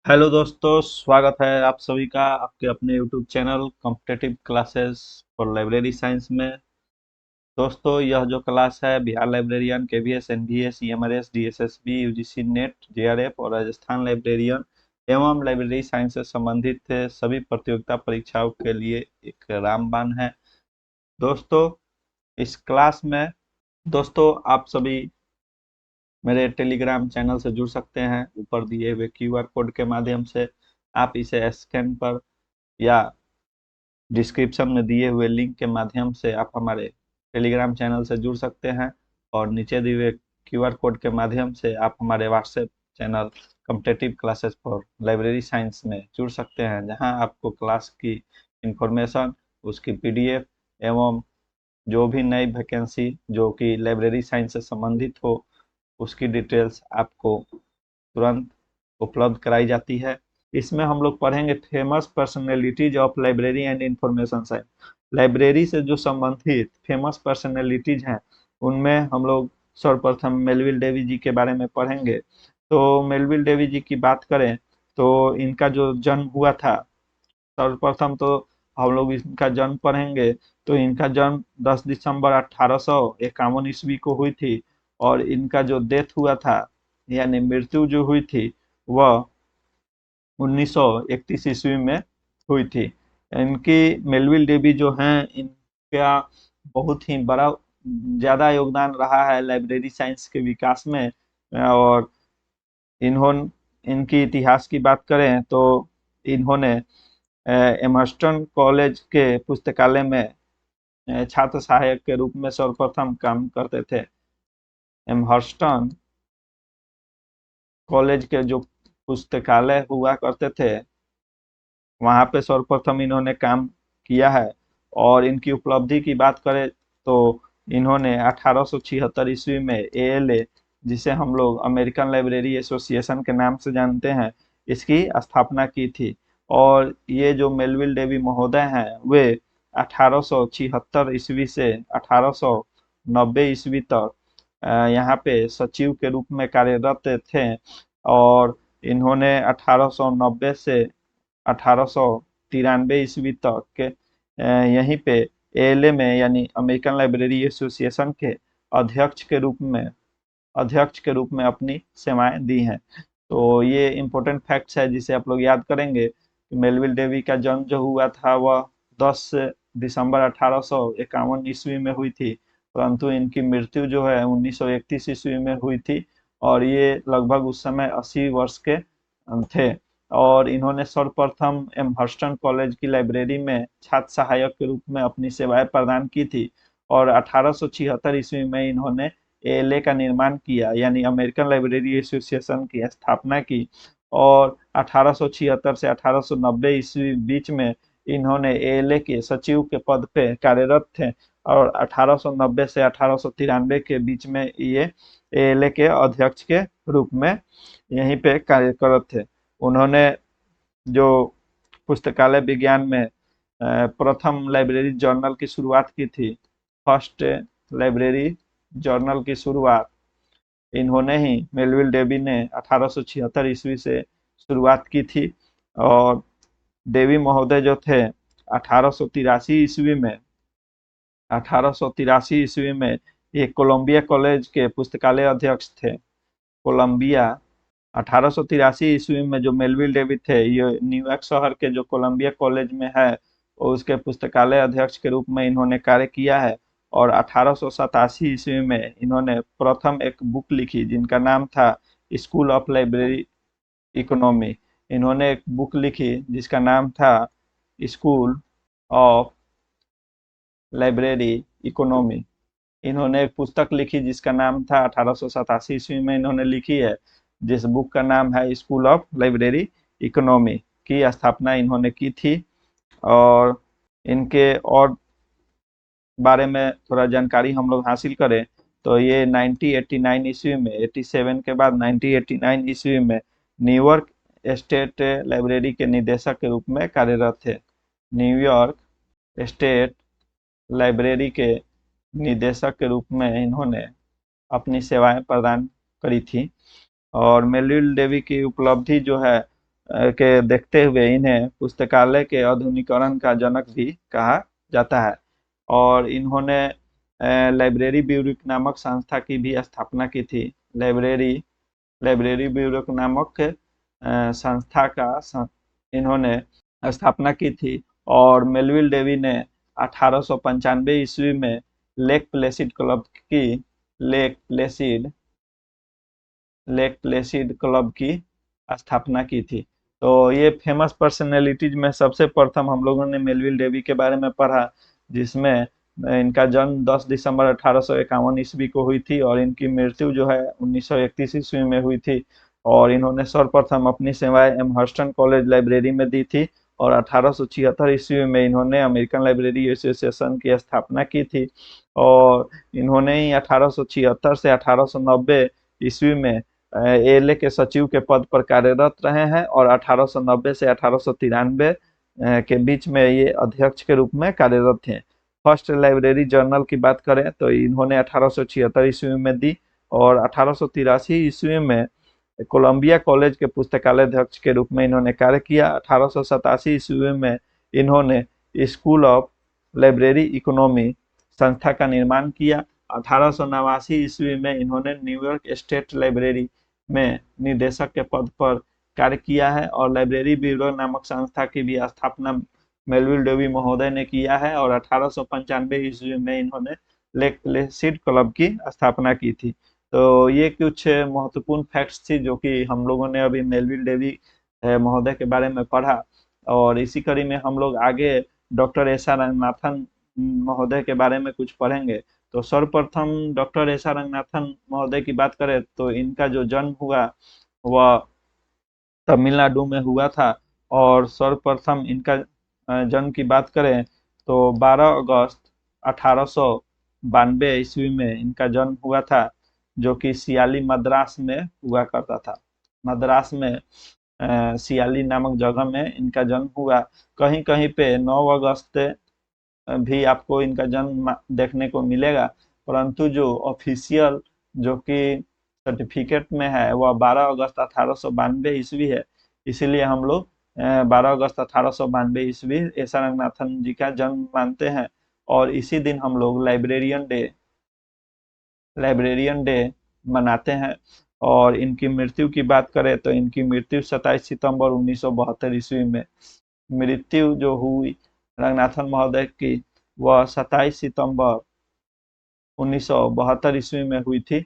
Hello दोस्तों, स्वागत है आप सभी का आपके अपने YouTube channel competitive classes for library science में। दोस्तों, यह जो क्लास है Bihar librarian, KVS, NVS, EMRS, DSSB, UGC NET, JRF और राजस्थान लाइब्रेरियन एवं लाइब्रेरी साइंस से संबंधित सभी प्रतियोगिता परीक्षाओं के लिए एक रामबाण है। दोस्तों, इस क्लास में दोस्तों आप सभी मेरे टेलीग्राम चैनल से जुड़ सकते हैं। ऊपर दिए हुए क्यूआर कोड के माध्यम से आप इसे स्कैन पर या डिस्क्रिप्शन में दिए हुए लिंक के माध्यम से आप हमारे टेलीग्राम चैनल से जुड़ सकते हैं और नीचे दिए हुए क्यूआर कोड के माध्यम से आप हमारे WhatsApp channel competitive classes for library science में जुड़ सकते हैं, जहां आपको क्लास की इंफॉर्मेशन, उसकी पीडीएफ एवं जो भी नई वैकेंसी जो कि लाइब्रेरी साइंस से संबंधित हो उसकी डिटेल्स आपको तुरंत उपलब्ध कराई जाती है। इसमें हम लोग पढ़ेंगे famous personalities of library and information science. Library से जो संबंधित फेमस पर्सनैलिटीज हैं उनमें हम लोग सर्वप्रथम मेलविल डेवी जी के बारे में पढ़ेंगे। तो मेलविल डेवी जी की बात करें तो इनका जो जन्म हुआ था, सर्वप्रथम तो हम लोग इनका जन्म पढ़ेंगे। तो इनका जन्म 10 दिसंबर 1851 ईस्वी को हुई थी और इनका जो डेथ हुआ था यानी मृत्यु जो हुई थी वह 1931 ईस्वी में हुई थी। इनकी मेलविल डेवी जो हैं इनका बहुत ही बड़ा ज़्यादा योगदान रहा है लाइब्रेरी साइंस के विकास में। और इनकी इतिहास की बात करें तो इन्होंने एमर्स्टन कॉलेज के पुस्तकालय में छात्र सहायक के रूप में सर्वप्रथम काम करते थे। एमहर्स्टन कॉलेज के जो पुस्तकालय हुआ करते थे वहां पे सर्वप्रथम इन्होंने काम किया है। और इनकी उपलब्धि की बात करें तो इन्होंने 1876 ईस्वी में एएलए, जिसे हम लोग अमेरिकन लाइब्रेरी एसोसिएशन के नाम से जानते हैं, इसकी स्थापना की थी। और ये जो मेलविल डेवी महोदय हैं वे 1876 ईस्वी से 1890 ईस्वी तक यहाँ पे सचिव के रूप में कार्यरत थे। और इन्होंने 1890 से 1893 ईस्वी तक के यहीं पे एएलए में यानी अमेरिकन लाइब्रेरी एसोसिएशन के अध्यक्ष के रूप में अपनी सेवाएं दी हैं। तो ये इम्पोर्टेंट फैक्ट्स है जिसे आप लोग याद करेंगे कि मेलविल डेवी का जन्म जो हुआ था वह 10 दिसंबर 1851 ईस्वी में हुई थी, परंतु इनकी मृत्यु जो है 1931 ईस्वी में हुई थी और ये लगभग उस समय 80 वर्ष के थे। और इन्होंने सर्वप्रथम एमहर्स्टन कॉलेज की लाइब्रेरी में छात्र सहायक के रूप में अपनी सेवाएं प्रदान की थी। और 1876 ईस्वी में इन्होंने एएलए का निर्माण किया यानी अमेरिकन लाइब्रेरी एसोसिएशन की स्थापना की। और 1876 से 1890 ईस्वी बीच में इन्होंने एएलए के सचिव के पद पे कार्यरत थे और 1890 से 1893 के बीच में ये एएलए के अध्यक्ष के रूप में यहीं पे कार्यरत थे। उन्होंने जो पुस्तकालय विज्ञान में प्रथम लाइब्रेरी जर्नल की शुरुआत की थी, फर्स्ट लाइब्रेरी जर्नल की शुरुआत इन्होंने ही मेलविल डेवी ने 1876 ईस्वी से शुरुआत की थी। और डेवी महोदय जो थे 1883 ईस्वी में 1883 ईस्वी में ये कोलंबिया कॉलेज के पुस्तकालय अध्यक्ष थे। कोलंबिया 1883 ईस्वी में जो मेलविल डेवी थे ये न्यूयॉर्क शहर के जो कोलंबिया कॉलेज में है और उसके पुस्तकालय अध्यक्ष के रूप में इन्होंने कार्य किया है। और 1887 ईस्वी में इन्होंने प्रथम एक बुक लिखी जिनका नाम था स्कूल ऑफ लाइब्रेरी इकोनॉमी। इन्होंने एक बुक लिखी जिसका नाम था स्कूल ऑफ लाइब्रेरी इकोनॉमी। इन्होंने एक पुस्तक लिखी जिसका नाम था 1887 ईस्वी में इन्होंने लिखी है, जिस बुक का नाम है स्कूल ऑफ लाइब्रेरी इकोनॉमी की स्थापना इन्होंने की थी। और इनके और बारे में थोड़ा जानकारी हम लोग हासिल करें तो ये 1989 ईस्वी में 87 के बाद 1989 ईस्वी में न्यूयॉर्क स्टेट लाइब्रेरी के निदेशक के रूप में कार्यरत थे। न्यूयॉर्क स्टेट लाइब्रेरी के निदेशक के रूप में इन्होंने अपनी सेवाएं प्रदान करी थी। और मेलविल डेवी की उपलब्धि जो है के देखते हुए इन्हें पुस्तकालय के आधुनिकीकरण का जनक भी कहा जाता है। और इन्होंने लाइब्रेरी ब्यूरो नामक संस्था की भी स्थापना की थी। लाइब्रेरी लाइब्रेरी ब्यूरो नामक संस्था का इन्होंने स्थापना की थी। और मेलविल डेवी ने 1895 ईस्वी में लेक प्लेसिड क्लब की lake Placid lake Placid club की स्थापना की थी। तो ये फेमस पर्सनैलिटीज में सबसे प्रथम हम लोगों ने मेलविल डेवी के बारे में पढ़ा, जिसमें इनका जन्म 10 दिसंबर 1851 ईस्वी को हुई थी और इनकी मृत्यु जो है 1931 ईस्वी में हुई थी। और इन्होंने सर्वप्रथम अपनी सेवाएं एमहर्स्टन कॉलेज लाइब्रेरी में दी थी और 1876 ईस्वी में इन्होंने अमेरिकन लाइब्रेरी एसोसिएशन की स्थापना की थी। और इन्होंने ही 1876 से 1890 ईस्वी में एएलए के सचिव के पद पर कार्यरत रहे हैं और 1890 से 1893 के बीच में ये अध्यक्ष के रूप में कार्यरत थे। फर्स्ट लाइब्रेरी जर्नल की बात करें तो इन्होंने 1876 ईस्वी में दी और 1883 ईस्वी में कोलंबिया कॉलेज के पुस्तकालय अध्यक्ष के रूप में इन्होंने कार्य किया। 1887 ईस्वी में इन्होंने स्कूल ऑफ लाइब्रेरी इकोनॉमी संस्था का निर्माण किया। 1889 ईस्वी में इन्होंने न्यूयॉर्क स्टेट लाइब्रेरी में निदेशक के पद पर कार्य किया है और लाइब्रेरी ब्यूरो नामक संस्था की भी स्थापना मेलविल डेवी महोदय ने किया है। और 1895 ईस्वी में इन्होंने लेक प्लेसिड क्लब की स्थापना की थी। तो ये कुछ महत्वपूर्ण फैक्ट्स थी जो कि हम लोगों ने अभी मेलविल डेवी महोदय के बारे में पढ़ा। और इसी कड़ी में हम लोग आगे डॉक्टर एस आर रंगनाथन महोदय के बारे में कुछ पढ़ेंगे। तो सर्वप्रथम डॉक्टर एस आर रंगनाथन महोदय की बात करें तो इनका जो जन्म हुआ वह तमिलनाडु में हुआ था। और सर्वप्रथम इनका जन्म की बात करें तो 12 अगस्त 1892 ईस्वी में इनका जन्म हुआ था, जो कि सियाली मद्रास में हुआ करता था। मद्रास में सियाली नामक जगह में इनका जन्म हुआ। कहीं कहीं पे 9 अगस्त भी आपको इनका जन्म देखने को मिलेगा, परंतु जो ऑफिशियल जो कि सर्टिफिकेट में है वह 12 अगस्त 1892 ईस्वी है। इसीलिए हम लोग 12 अगस्त 1892 ईस्वी एस आर रंगनाथन जी का जन्म मानते हैं। और इसी दिन हम लोग लाइब्रेरियन डे मनाते हैं। और इनकी मृत्यु की बात करें तो इनकी मृत्यु 27 सितंबर 1972 ईस्वी में मृत्यु जो हुई रंगनाथन महोदय की वह 27 सितंबर 1972 ईस्वी में हुई थी।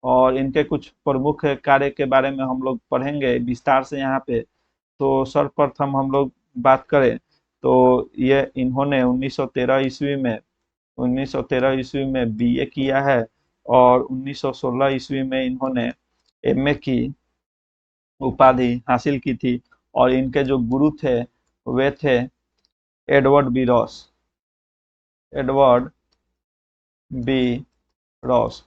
और इनके कुछ प्रमुख कार्य के बारे में हम लोग पढ़ेंगे विस्तार से यहाँ पे। तो सर्वप्रथम हम लोग बात करें तो ये इन्होंने 1913 ईस्वी में बीए किया है और 1916 ईस्वी में इन्होंने एमए की उपाधि हासिल की थी। और इनके जो गुरु थे वे थे एडवर्ड बी रॉस।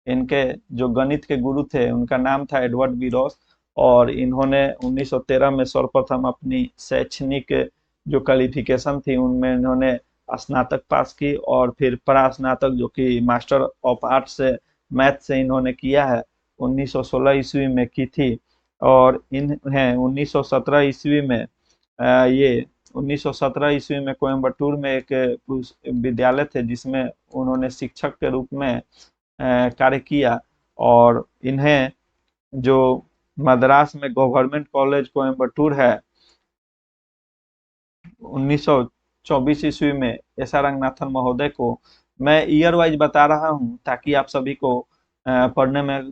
इनके जो गणित के गुरु थे उनका नाम था एडवर्ड बी रॉस। और इन्होंने 1913 में सर्वप्रथम अपनी शैक्षणिक जो क्वालिफिकेशन थी उनमें इन्होंने स्नातक पास की और फिर परास्नातक जो कि मास्टर ऑफ आर्ट्स से मैथ से इन्होंने किया है 1916 ईस्वी में की थी। और इन्हें 1917 ईस्वी में ये 1917 ईस्वी में कोयम्बटूर में एक विद्यालय थे जिसमें उन्होंने शिक्षक के रूप में कार्य किया। और इन्हें जो मद्रास में गवर्नमेंट कॉलेज कोयम्बटूर है 1924 ईस्वी में एस आर रंगनाथन महोदय को, मैं ईयर वाइज बता रहा हूँ ताकि आप सभी को पढ़ने में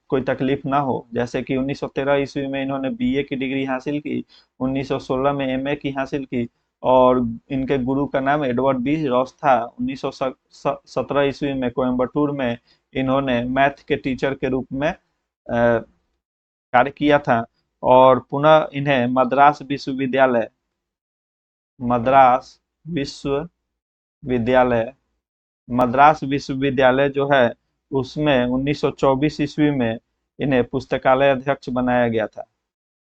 कोई तकलीफ ना हो। जैसे कि 1913 ईस्वी में इन्होंने बीए की डिग्री हासिल की, 1916 में एमए की हासिल की और इनके गुरु का नाम एडवर्ड बी रॉस था। 1917 ईस्वी में कोयम्बटूर में इन्होंने मैथ के टीचर के रूप में कार्य किया था। और पुनः इन्हें मद्रास विश्वविद्यालय जो है उसमें 1924 ईस्वी में इन्हें पुस्तकालय अध्यक्ष बनाया गया था।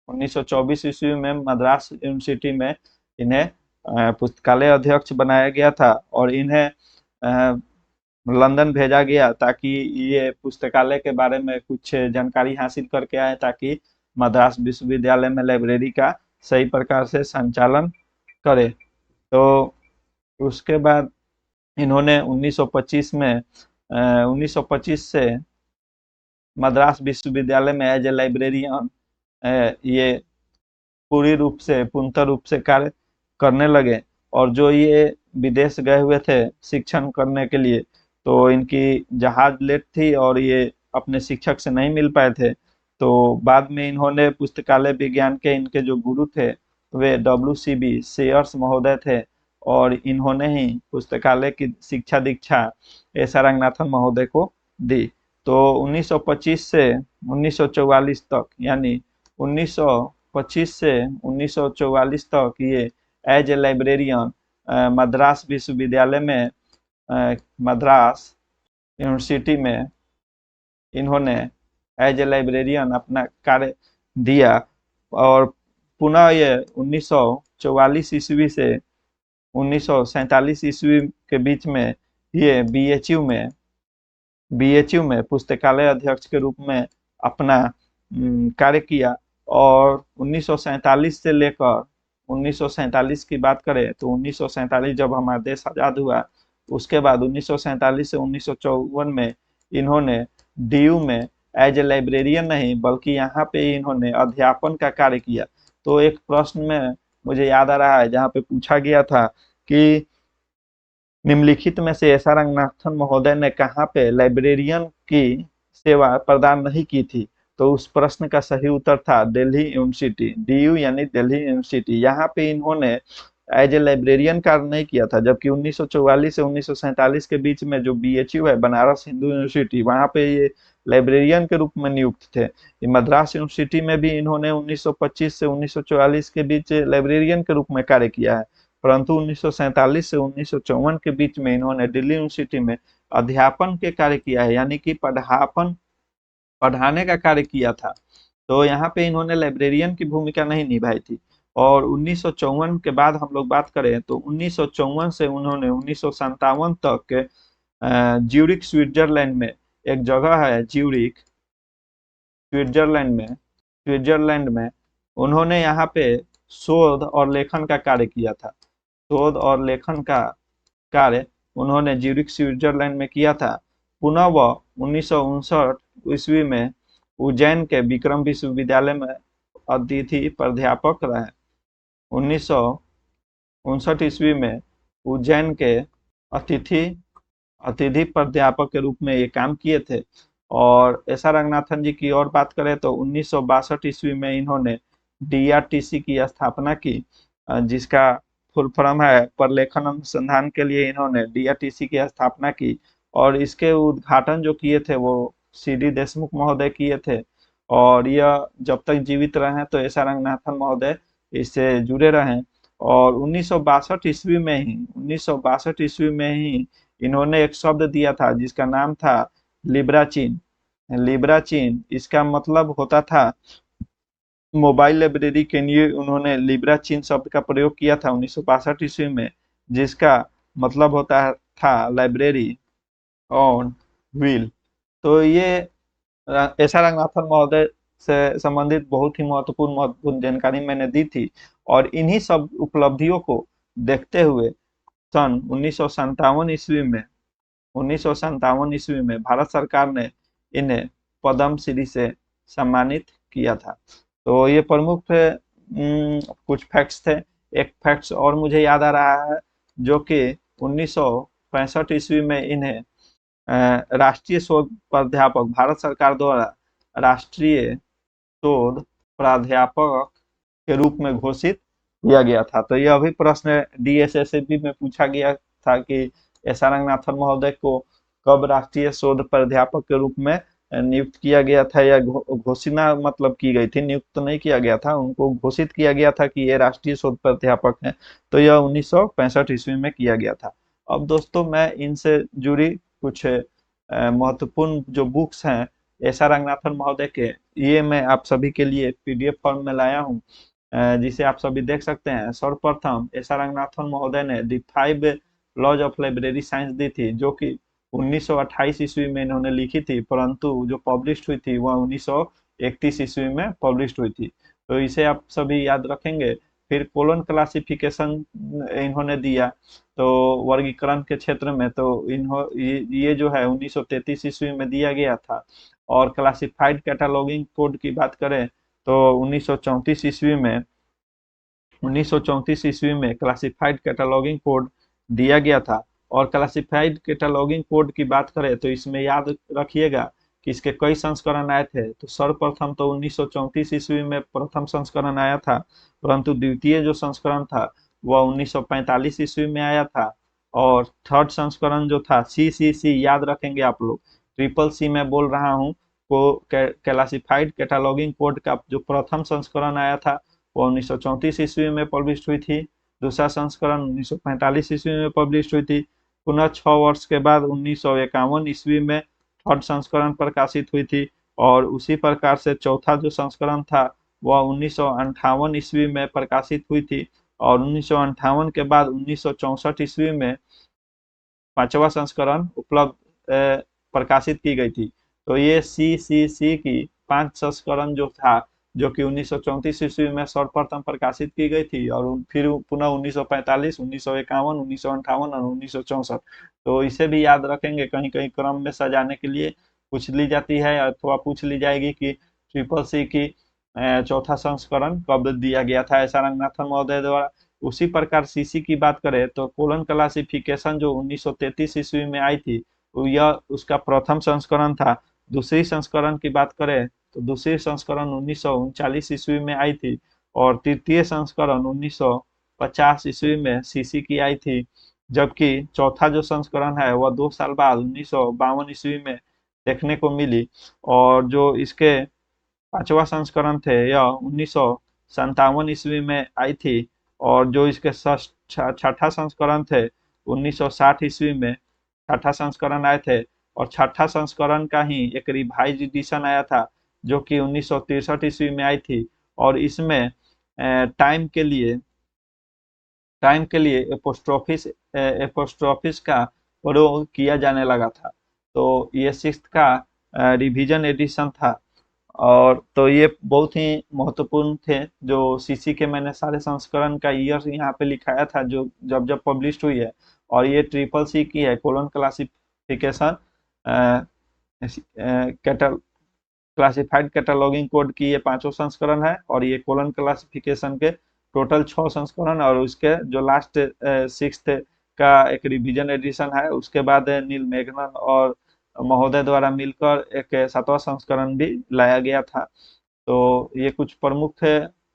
1924 ईस्वी में मद्रास यूनिवर्सिटी में इन्हें पुस्तकालय अध्यक्ष बनाया गया था और इन्हें लंदन भेजा गया ताकि ये पुस्तकालय के बारे में कुछ जानकारी हासिल करके आए ताकि मद्रास विश्वविद्यालय में लाइब्रेरी का सही प्रकार से संचालन करे। तो उसके बाद इन्होंने 1925 से मद्रास विश्वविद्यालय में एज ए लाइब्रेरियन ये पूर्णतः रूप से कार्य करने लगे। और जो ये विदेश गए हुए थे शिक्षण करने के लिए, तो इनकी जहाज लेट थी और ये अपने शिक्षक से नहीं मिल पाए थे। तो बाद में इन्होंने पुस्तकालय विज्ञान के इनके जो गुरु थे वे WCB शेयर्स महोदय थे, और इन्होंने ही पुस्तकालय की शिक्षा दीक्षा एस.आर. रंगनाथन महोदय को दी। तो 1925 से 1944 तक, यानी 1925 से 1944 तक ये एज ए लाइब्रेरियन मद्रास विश्वविद्यालय में, मद्रास यूनिवर्सिटी में इन्होंने एज ए लाइब्रेरियन अपना कार्य दिया। और पुनः ये 1944 ईस्वी से 1947 ईस्वी के बीच में ये BHU में पुस्तकालय अध्यक्ष के रूप में अपना कार्य किया। और 1947 से लेकर 1947 की बात करें तो 1947 जब हमारा देश आज़ाद हुआ, उसके बाद 1947 से 1954 में इन्होंने DU में एज ए लाइब्रेरियन नहीं बल्कि यहाँ पे इन्होंने अध्यापन का कार्य किया। तो एक प्रश्न में मुझे याद आ रहा है जहाँ पे पूछा गया था कि निम्नलिखित में से एस.आर. रंगनाथन महोदय ने कहाँ पे लाइब्रेरियन की सेवा प्रदान नहीं की थी? तो उस प्रश्न का सही उत्तर था दिल्ली यूनिवर्सिटी, DU यानी दिल्ली यूनिवर्सिटी। यहाँ पे इन्होंने एज ए लाइब्रेरियन कार्य नहीं किया था, जबकि 1944 से 1947 के बीच में जो BHU है बनारस हिंदू यूनिवर्सिटी, वहाँ पे ये लाइब्रेरियन के रूप में नियुक्त थे। मद्रास यूनिवर्सिटी में भी इन्होंने 1925 से 1944 के बीच लाइब्रेरियन के रूप में कार्य किया है, परंतु 1947 से 1954 के बीच में इन्होंने दिल्ली यूनिवर्सिटी में अध्यापन के कार्य किया है, यानी कि पढ़ाने का कार्य किया था। तो यहाँ पे इन्होंने लाइब्रेरियन की भूमिका नहीं निभाई थी। और 1954 के बाद हम लोग बात करें तो 1954 से उन्होंने 1957 तक ज्यूरिख स्विट्जरलैंड में एक जगह है ज्यूरिख स्विट्जरलैंड में उन्होंने यहाँ पे शोध और लेखन का कार्य किया था। शोध और लेखन का कार्य उन्होंने ज्यूरिख स्विट्जरलैंड में किया था। पुनः वह 1959 ईस्वी में उज्जैन के विक्रम विश्वविद्यालय में अतिथि प्राध्यापक रहे। 1959 ईस्वी में उज्जैन के अतिथि प्राध्यापक के रूप में ये काम किए थे। और एस.आर. रंगनाथन जी की और बात करें तो 1962 ईस्वी में इन्होंने DRTC की स्थापना की, जिसका फुल फॉर्म है प्रलेखन अनुसंधान के लिए इन्होंने DRTC की स्थापना की। और इसके उद्घाटन जो किए थे वो CD देशमुख महोदय किए थे। और यह जब तक जीवित रहे तो एस.आर. रंगनाथन महोदय इससे जुड़े रहे। और 1962 ईस्वी में ही इन्होंने एक शब्द दिया था जिसका नाम था लिब्राचीन। इसका मतलब होता था मोबाइल लाइब्रेरी के लिए उन्होंने लिब्राचीन शब्द का प्रयोग किया था 1962 ईस्वी में, जिसका मतलब होता था लाइब्रेरी ऑन व्हील। तो ये एस.आर. रंगनाथन महोदय से संबंधित बहुत ही महत्वपूर्ण जानकारी मैंने दी थी। और इन्हीं सब उपलब्धियों को देखते हुए सन 1957 ईस्वी में भारत सरकार ने इन्हें पद्म श्री से सम्मानित किया था। तो ये प्रमुख कुछ फैक्ट्स थे। एक फैक्ट्स और मुझे याद आ रहा है जो कि 1965 ईस्वी में इन्हें राष्ट्रीय शोध प्राध्यापक, भारत सरकार द्वारा राष्ट्रीय शोध प्राध्यापक के रूप में घोषित किया गया था। तो यह भी प्रश्न DSSB में पूछा गया था कि एस.आर. रंगनाथन महोदय को कब राष्ट्रीय शोध प्राध्यापक के रूप में नियुक्त किया गया था, या घोषणा मतलब की गई थी, नियुक्त तो नहीं किया गया था, उनको घोषित किया गया था कि ये राष्ट्रीय शोध प्राध्यापक हैं। तो यह 1965 ईस्वी में किया गया था। अब दोस्तों मैं इनसे जुड़ी कुछ महत्वपूर्ण जो बुक्स हैं एस.आर. रंगनाथन महोदय के, ये मैं आप सभी के लिए PDF फॉर्म में लाया हूँ, जिसे आप सभी देख सकते हैं। सर्वप्रथम एस.आर. रंगनाथन महोदय ने the 5 laws of library science दी थी, जो कि 1928 ईस्वी में इन्होंने लिखी थी, परंतु जो पब्लिश हुई थी वह 1931 ईस्वी में पब्लिश हुई थी। तो इसे आप सभी याद रखेंगे। फिर कोलन क्लासिफिकेशन इन्होंने दिया, तो वर्गीकरण के क्षेत्र में तो ये जो है 1933 ईस्वी में दिया गया था। और क्लासिफाइड कैटालॉगिंग कोड की बात करें तो 1934 ईस्वी में 1934 ईस्वी में क्लासिफाइड कैटालॉगिंग कोड दिया गया था। और क्लासिफाइड कैटालॉगिंग कोड की बात करें तो इसमें याद रखिएगा कि इसके कई संस्करण आए थे। तो सर्वप्रथम तो 1934 ईस्वी में प्रथम संस्करण आया था, परंतु द्वितीय जो संस्करण था वह 1945 ईस्वी में आया था। और थर्ड संस्करण जो था CCC, याद रखेंगे आप लोग, ट्रिपल सी मैं बोल रहा हूँ, को क्लासिफाइड कैटालॉगिंग कोड का जो प्रथम संस्करण आया था वो 1934 ईस्वी में पब्लिश हुई थी। दूसरा संस्करण 1945 ईस्वी में पब्लिश हुई थी। पुनः 6 वर्ष के बाद 1951 ईस्वी में थर्ड संस्करण प्रकाशित हुई थी। और उसी प्रकार से चौथा जो संस्करण था वह 1958 ईस्वी में प्रकाशित हुई थी। और 1958 के बाद 1964 ईस्वी में पांचवा संस्करण उपलब्ध प्रकाशित की गई थी। तो ये CCC की 5 संस्करण जो था, जो कि 1934 ईस्वी में सर्वप्रथम प्रकाशित की गई थी, और फिर पुनः 1945, 1951, 1958 और 1964। तो इसे भी याद रखेंगे, कहीं कहीं क्रम में सजाने के लिए पूछ ली जाती है, अथवा पूछ ली जाएगी कि ट्रिपल सी की चौथा संस्करण कब दिया गया था ऐसा रंगनाथन महोदय द्वारा। उसी प्रकार सीसी की बात करें तो कोलन क्लासिफिकेशन जो 1933 ईस्वी में आई थी, यह उसका प्रथम संस्करण था। दूसरी संस्करण की बात करें तो दूसरी संस्करण 1939 ईस्वी में आई थी। और तृतीय संस्करण 1950 ईस्वी में सीसी की आई थी। जबकि चौथा जो संस्करण है वह 2 साल बाद 1952 ईस्वी में देखने को मिली। और जो इसके पांचवा संस्करण थे यह 1957 ईस्वी में आई थी। और जो इसके छठा संस्करण थे 1960 ईस्वी में छठा संस्करण आए थे। और छठा संस्करण का ही एक रिवाइज एडिशन आया था जो कि 1963 ईस्वी में आई थी। और इसमें टाइम के लिए एपोस्ट्रोफिस का प्रयोग किया जाने लगा था। तो ये सिक्स्थ का रिवीजन एडिशन था। और तो ये बहुत ही महत्वपूर्ण थे। जो सीसी के मैंने सारे संस्करण का ईयर यहाँ पे लिखाया था जो जब जब पब्लिश हुई है। और ये ट्रिपल सी की है कोलन क्लासिफिकेशन क्लासिफाइड कैटालॉगिंग कोड की ये पांचों संस्करण है। और ये कोलन क्लासिफिकेशन के टोटल 6 संस्करण, और उसके जो लास्ट सिक्स्थ का एक रिवीजन एडिशन है। उसके बाद नील मेघनन और महोदय द्वारा मिलकर एक 7वां संस्करण भी लाया गया था। तो ये कुछ प्रमुख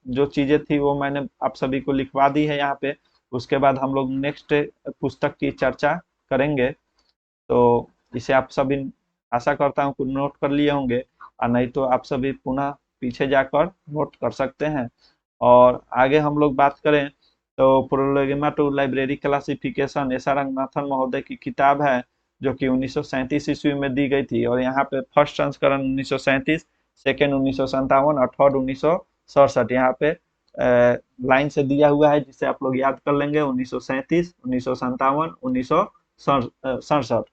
जो चीजें थी वो मैंने आप सभी को लिखवा दी है यहाँ पे। उसके बाद हम लोग नेक्स्ट पुस्तक की चर्चा करेंगे। तो इसे आप सभी, आशा करता हूँ, नोट कर लिए होंगे, और नहीं तो आप सभी पुनः पीछे जाकर नोट कर सकते हैं। और आगे हम लोग बात करें तो prolegomena to library classification S R. Ranganathan महोदय की किताब है जो कि 1937 ईस्वी में दी गई थी। और यहाँ पे फर्स्ट संस्करण 1937, सेकेंड 1957 और थर्ड 1967 यहाँ पे लाइन से दिया हुआ है, जिसे आप लोग याद कर लेंगे 1937, 1957, 1967।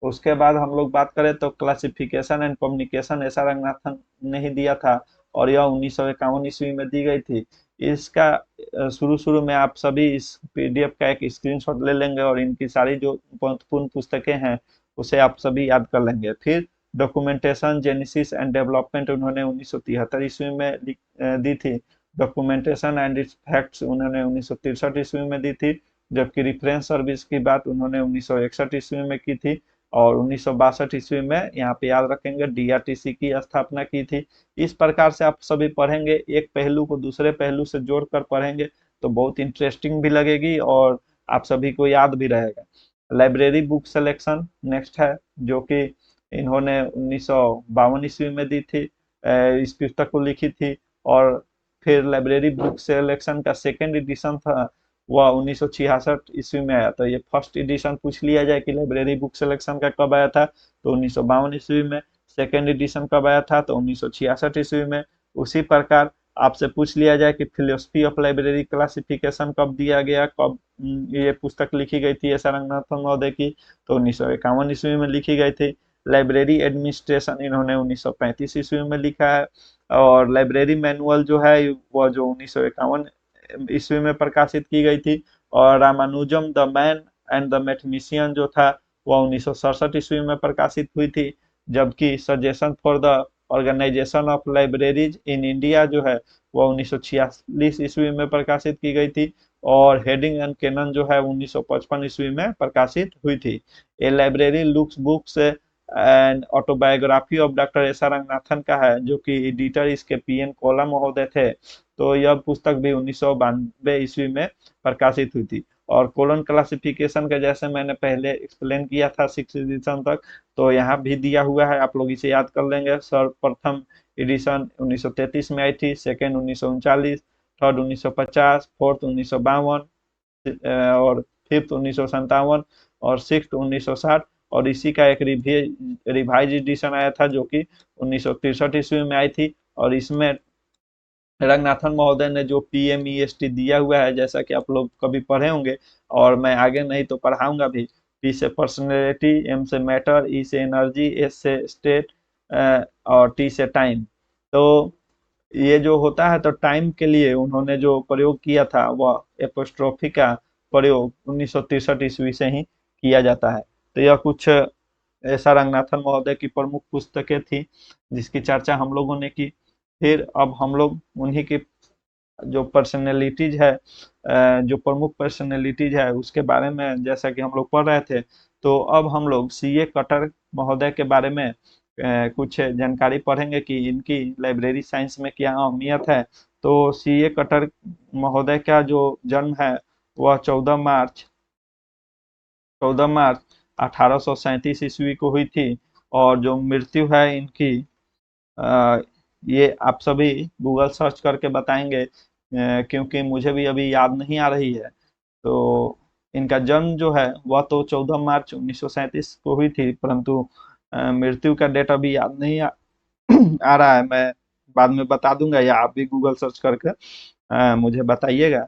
उसके बाद हम लोग बात करें तो classification and communication SR. Ranganathan ने ही दिया था, और यह 1951 ईस्वी में दी गई थी। इसका शुरू शुरू में आप सभी इस पीडीएफ का एक स्क्रीनशॉट ले लेंगे, और इनकी सारी जो महत्वपूर्ण पुस्तकें हैं उसे आप सभी याद कर लेंगे। फिर डॉक्यूमेंटेशन जेनेसिस एंड डेवलपमेंट उन्होंने 1973 ईस्वी में दी थी। डॉक्यूमेंटेशन एंड इट्स फैक्ट्स उन्होंने 1963 ईस्वी में दी थी। जबकि रिफरेंस सर्विस की बात उन्होंने 1961 ईस्वी में की थी। और 1962 ईस्वी में यहाँ पे याद रखेंगे डीआरटीसी की स्थापना की थी। इस प्रकार से आप सभी पढ़ेंगे, एक पहलू को दूसरे पहलू से जोड़कर पढ़ेंगे तो बहुत इंटरेस्टिंग भी लगेगी और आप सभी को याद भी रहेगा। लाइब्रेरी बुक सिलेक्शन नेक्स्ट है, जो कि इन्होंने 1952 ईस्वी में दी थी, इस पुस्तक को लिखी थी। और फिर लाइब्रेरी बुक सिलेक्शन का सेकेंड एडिशन था वह 1966 ईस्वी में आया। तो ये फर्स्ट एडिशन पूछ लिया जाए कि लाइब्रेरी बुक सिलेक्शन का कब आया था तो 1952 ईस्वी में। सेकेंड एडिशन कब आया था तो 1966 ईस्वी में। उसी प्रकार आपसे पूछ लिया जाए कि फिलोसफी ऑफ लाइब्रेरी क्लासिफिकेशन कब दिया गया, कब ये पुस्तक लिखी गई थी एस.आर. रंगनाथन महोदय की, तो 1951 ईस्वी में लिखी गई थी। लाइब्रेरी एडमिनिस्ट्रेशन इन्होंने 1935 ईस्वी में लिखा है। और लाइब्रेरी मैनुअल जो है वह जो 1951 ईस्वी में प्रकाशित की गई थी। और Ramanujan the man and the mathematician जो था वह 1967 ईस्वी में प्रकाशित हुई थी। जबकि suggestion for the organisation of libraries in India जो है वह 1946 ईस्वी में प्रकाशित की गई थी। और हेडिंग एंड कैनन जो है 1955 ईस्वी में प्रकाशित हुई थी। A library looks books and autobiography of doctor S R Ranganathan का है, जो कि एडिटर इसके पीएन कोला महोदय थे। तो यह पुस्तक भी 1992 ईस्वी में प्रकाशित हुई थी। और कोलन क्लासिफिकेशन का जैसे मैंने पहले एक्सप्लेन किया था 6 एडिशन तक, तो यहाँ भी दिया हुआ है, आप लोग इसे याद कर लेंगे। सर्वप्रथम एडिशन 1933 में आई थी, सेकेंड 1939, थर्ड 1950, फोर्थ 1952 और फिफ्थ 1957 और सिक्स्थ 1960। और इसी का एक रिवाइज एडिशन आया था जो कि 1963 ईस्वी में आई थी। और इसमें रंगनाथन महोदय ने जो PMEST दिया हुआ है, जैसा कि आप लोग कभी पढ़े होंगे और मैं आगे नहीं तो पढ़ाऊंगा भी। P से पर्सनैलिटी, M से मैटर, E से एनर्जी, S से स्टेट और T से टाइम। तो ये जो होता है तो टाइम के लिए उन्होंने जो प्रयोग किया था वह एपोस्ट्रोफी का प्रयोग 1963 ईस्वी से ही किया जाता है। तो यह कुछ ऐसा रंगनाथन महोदय की प्रमुख पुस्तकें थी जिसकी चर्चा हम लोगों ने की। फिर अब हम लोग उन्हीं की जो पर्सनैलिटीज है, जो प्रमुख पर्सनैलिटीज है उसके बारे में जैसा कि हम लोग पढ़ रहे थे, तो अब हम लोग CA कटर महोदय के बारे में कुछ जानकारी पढ़ेंगे कि इनकी लाइब्रेरी साइंस में क्या अहमियत है। तो CA कटर महोदय का जो जन्म है वह 14 मार्च 1837 ईस्वी को हुई थी। और जो मृत्यु है इनकी, अ, ये आप सभी गूगल सर्च करके बताएंगे, क्योंकि मुझे भी अभी याद नहीं आ रही है। तो इनका जन्म जो है वह तो 14 मार्च 1937 को हुई थी, परंतु मृत्यु का डेट अभी याद नहीं आ रहा है। मैं बाद में बता दूंगा या आप भी गूगल सर्च करके मुझे बताइएगा।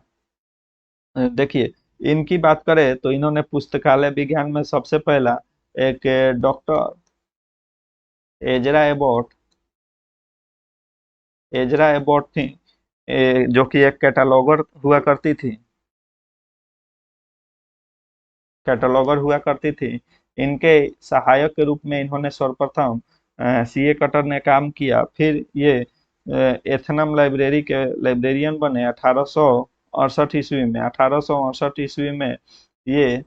देखिए, इनकी बात करें तो इन्होंने पुस्तकालय विज्ञान में सबसे पहला एक doctor Ezra Abbott Ezra Abbott थी, जो कि एक कैटलॉगर हुआ करती थी। इनके सहायक के रूप में इन्होंने सर्वप्रथम CA कटर ने काम किया। फिर ये एथनम लाइब्रेरी के लाइब्रेरियन बने 1868 ईस्वी में। 1868 ईस्वी में ये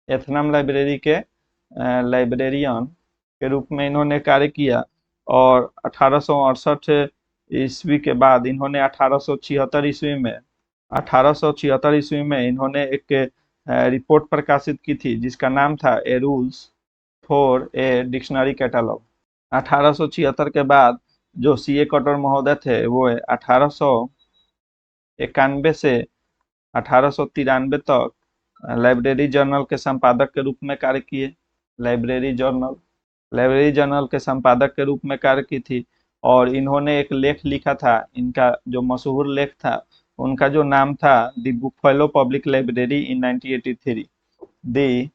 एथनम लाइब्रेरी के लाइब्रेरियन के रूप में इन्होंने कार्य किया। और 1868 ईस्वी के बाद इन्होंने 1876 ईस्वी में इन्होंने एक रिपोर्ट प्रकाशित की थी जिसका नाम था a rules for a dictionary catalogue. 1876 के बाद जो CA कटर महोदय थे वो 1891 से 1893 तक लाइब्रेरी जर्नल के संपादक के रूप में कार्य किए। लाइब्रेरी जर्नल के संपादक के रूप में कार्य की थी। और इन्होंने एक लेख लिखा था, इनका जो मशहूर लेख था उनका जो नाम था the buffalo public library in 1983। दी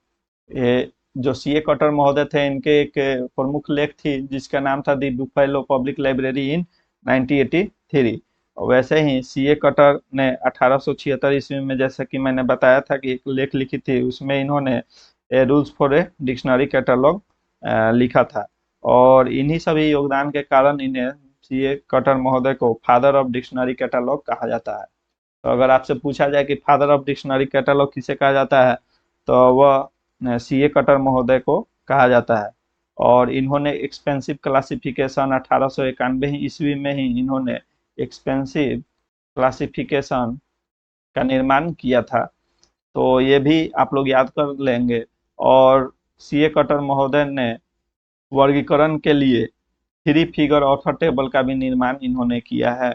जो CA कटर महोदय थे इनके एक प्रमुख लेख थी जिसका नाम था the buffalo public library in 1983। वैसे ही CA कटर ने 1876 ईस्वी में, जैसा कि मैंने बताया था कि एक लेख लिखी थी, उसमें इन्होंने rules for a dictionary catalogue लिखा था। और इन्हीं सभी योगदान के कारण इन्हें CA कटर महोदय को फादर ऑफ डिक्शनरी कैटलॉग कहा जाता है। तो अगर आपसे पूछा जाए कि फादर ऑफ डिक्शनरी कैटलॉग किसे कहा जाता है, तो वह CA कटर महोदय को कहा जाता है। और इन्होंने एक्सपेंसिव क्लासिफिकेशन 1891 ईस्वी में ही इन्होंने एक्सपेंसिव क्लासिफिकेशन का निर्माण किया था। तो ये भी आप लोग याद कर लेंगे। और CA कटर महोदय ने वर्गीकरण के लिए 3 फिगर ऑर्थर टेबल का भी निर्माण इन्होंने किया है।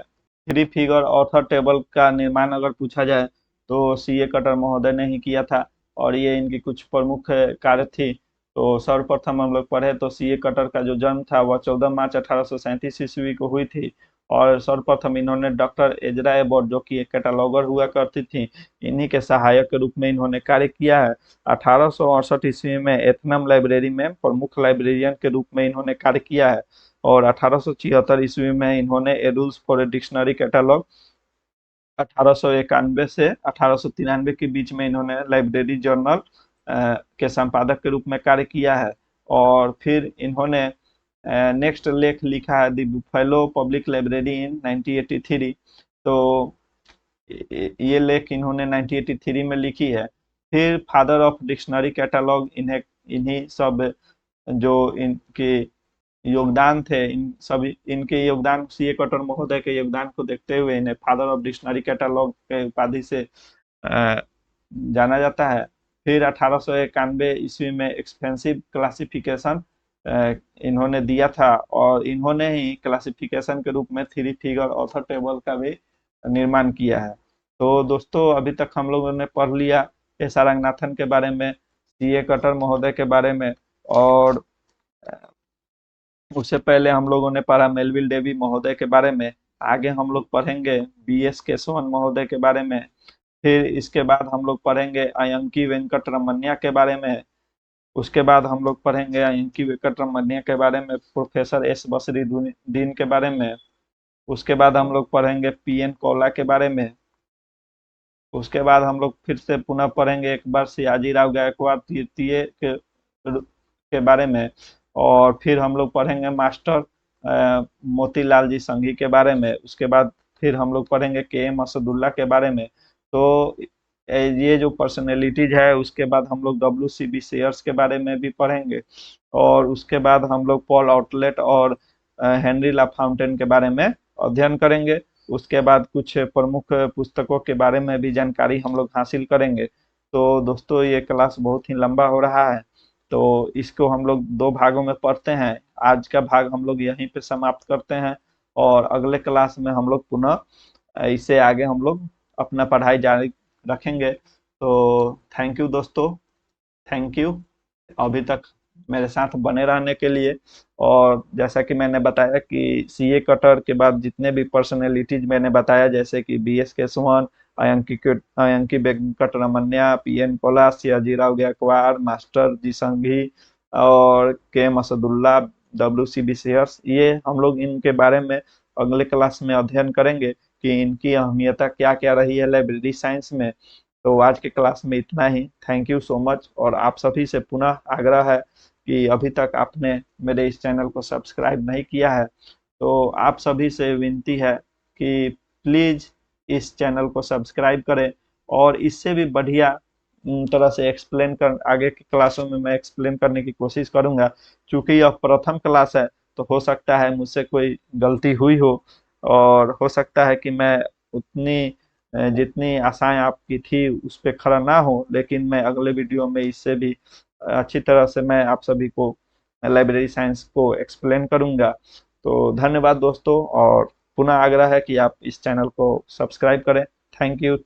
3 फिगर ऑर्थर टेबल का निर्माण अगर पूछा जाए तो CA कटर महोदय ने ही किया था। और ये इनकी कुछ प्रमुख कार्य थी। तो सर्वप्रथम हम लोग पढ़े तो CA कटर का जो जन्म था वह 14 मार्च 1837 ईस्वी को हुई थी। और सर्वप्रथम इन्होंने डॉक्टर एजरा एबॉट, जो कि एक कैटालॉगर हुआ करती थी, इन्हीं के सहायक के रूप में इन्होंने कार्य किया है। 1868 ईस्वी में एथनम लाइब्रेरी में प्रमुख लाइब्रेरियन के रूप में इन्होंने कार्य किया है। और 1876 ईस्वी में इन्होंने a rules for a dictionary catalogue, 1891 से 1893 के बीच में इन्होंने लाइब्रेरी जर्नल के संपादक के रूप में कार्य किया है। और फिर इन्होंने नेक्स्ट लेख लिखा है the buffalo public library in 1983। तो ये लेख इन्होंने 1983 में लिखी है। फिर फादर ऑफ डिक्शनरी कैटालॉग, इन्हें इन्हीं सब जो इनके योगदान थे, इन सभी इनके योगदान, सी ए कटर महोदय के योगदान को देखते हुए इन्हें फादर ऑफ डिक्शनरी कैटालॉग के उपाधि से जाना जाता है। फिर 1891 ईस्वी में एक्सपेंसिव क्लासिफिकेशन इन्होंने दिया था, और इन्होंने ही क्लासिफिकेशन के रूप में थ्री फिगर ऑथर टेबल का भी निर्माण किया है। तो दोस्तों, अभी तक हम लोगों ने पढ़ लिया एस आर रंगनाथन के बारे में, सी ए कटर महोदय के बारे में, और उससे पहले हम लोगों ने पढ़ा मेलविल डेवी महोदय के बारे में। आगे हम लोग पढ़ेंगे बी एस केशवन महोदय के बारे में। फिर इसके बाद हम लोग पढ़ेंगे अयंकी वेंकट रमन्या के बारे में। उसके बाद हम लोग पढ़ेंगे अयंकी वेंकट रमन्या के बारे में प्रोफेसर एस बसरी दीन के बारे में। उसके बाद हम लोग पढ़ेंगे पी एन कौला के बारे में। उसके बाद हम लोग फिर से पुनः पढ़ेंगे एक बार सियाजीराव गायकवाड़ तृतीय के बारे में। और फिर हम लोग पढ़ेंगे मास्टर मोतीलाल जी संघी के बारे में। उसके बाद फिर हम लोग पढ़ेंगे के एम असदुल्ला के बारे में। तो ये जो पर्सनैलिटीज है, उसके बाद हम लोग डब्ल्यू सी बी शेयर्स के बारे में भी पढ़ेंगे। और उसके बाद हम लोग पॉल आउटलेट और हेनरी ला फाउंटेन के बारे में अध्ययन करेंगे। उसके बाद कुछ प्रमुख पुस्तकों के बारे में भी जानकारी हम लोग हासिल करेंगे। तो दोस्तों, ये क्लास बहुत ही लंबा हो रहा है, तो इसको हम लोग दो भागों में पढ़ते हैं। आज का भाग हम लोग यहीं पे समाप्त करते हैं, और अगले क्लास में हम लोग पुनः इससे आगे हम लोग अपना पढ़ाई जारी रखेंगे। तो थैंक यू दोस्तों, थैंक यू अभी तक मेरे साथ बने रहने के लिए। और जैसा कि मैंने बताया कि सी ए कटर के बाद जितने भी पर्सनैलिटीज मैंने बताया, जैसे कि B S Keshavan, Ayyanki Venkata Ramanayya, P N Kaula, Sayajirao Gaikwad, master ji Sanghi और K M Asadullah, W C B Sayers, ये हम लोग इनके बारे में अगले क्लास में अध्ययन करेंगे कि इनकी अहमियत क्या क्या रही है लाइब्रेरी साइंस में। तो आज के क्लास में इतना ही। Thank you so much. और आप सभी से पुनः आग्रह है कि अभी तक आपने मेरे इस चैनल को सब्सक्राइब नहीं किया है, तो आप सभी से विनती है कि प्लीज़ इस चैनल को सब्सक्राइब करें। और इससे भी बढ़िया तरह से एक्सप्लेन कर, आगे की क्लासों में मैं एक्सप्लेन करने की कोशिश करूंगा। चूंकि यह प्रथम क्लास है, तो हो सकता है मुझसे कोई गलती हुई हो, और हो सकता है कि मैं उतनी जितनी आशाएं आपकी थी उस पर खरा ना हो, लेकिन मैं अगले वीडियो में इससे भी अच्छी तरह से मैं आप सभी को लाइब्रेरी साइंस को एक्सप्लेन करूंगा। तो धन्यवाद दोस्तों, और पुनः आग्रह है कि आप इस चैनल को सब्सक्राइब करें। Thank you.